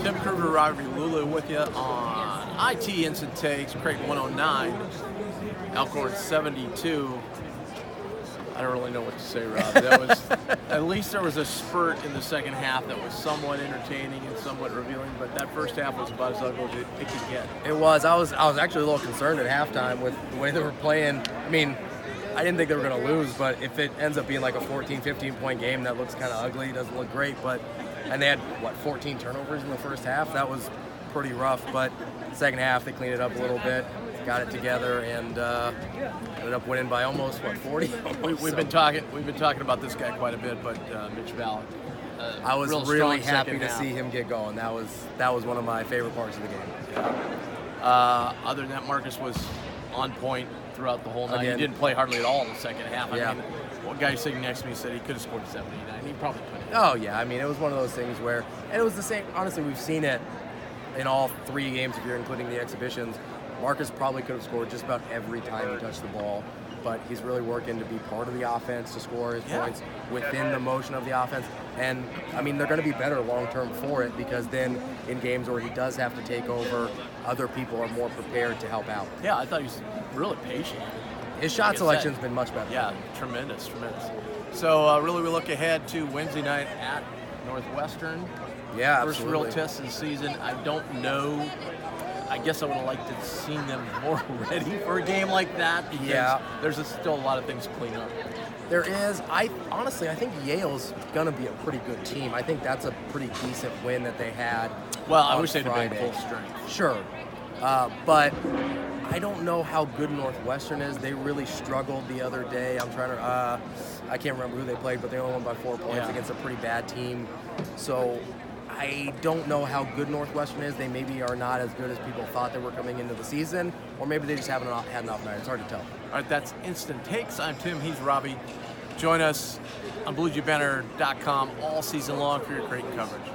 Tim Kruger, Ravi Lulu with you on IT Instant Takes, Creighton 109, Alcorn 72. I don't really know what to say, Rob. That was at least there was a spurt in the second half that was somewhat entertaining and somewhat revealing, but that first half was about as ugly as it could get. It was. I was actually a little concerned at halftime with the way they were playing. I mean, I didn't think they were going to lose, but if it ends up being like a 14, 15-point game, that looks kind of ugly. Doesn't look great, and they had, 14 turnovers in the first half? That was pretty rough, but second half, they cleaned it up a little bit, got it together, and ended up winning by almost, 40? We've been talking about this guy quite a bit, but Mitch Valek. I was really happy to see him get going. That was one of my favorite parts of the game. Yeah. Other than that, Marcus was on point throughout the whole night. He didn't play hardly at all in the second half. I mean, one guy sitting next to me said he could have scored 79. He probably couldn't. Oh, yeah. I mean, it was one of those things where, and it was the same. Honestly, we've seen it in all 3 games, if you're including the exhibitions. Marcus probably could have scored just about every time he touched the ball, but he's really working to be part of the offense, to score his points within the motion of the offense. And, I mean, they're going to be better long-term for it, because then in games where he does have to take over, other people are more prepared to help out. Yeah, I thought he was really patient. His shot selection's been much better. Yeah, tremendous. So, really, we look ahead to Wednesday night at Northwestern. Yeah, First absolutely. real test of the season. I don't know. I guess I would have liked to have seen them more ready for a game like that, because there's still a lot of things to clean up. There is. Honestly, I think Yale's going to be a pretty good team. I think that's a pretty decent win that they had. Well, I wish they'd have been full strength. Sure. But I don't know how good Northwestern is. They really struggled the other day. I can't remember who they played, but they only won by 4 points against a pretty bad team. So I don't know how good Northwestern is. They maybe are not as good as people thought they were coming into the season, or maybe they just haven't had enough night. It's hard to tell. All right, that's Instant Takes. I'm Tim. He's Ravi. Join us on BlueJayBanner.com all season long for your Creighton coverage.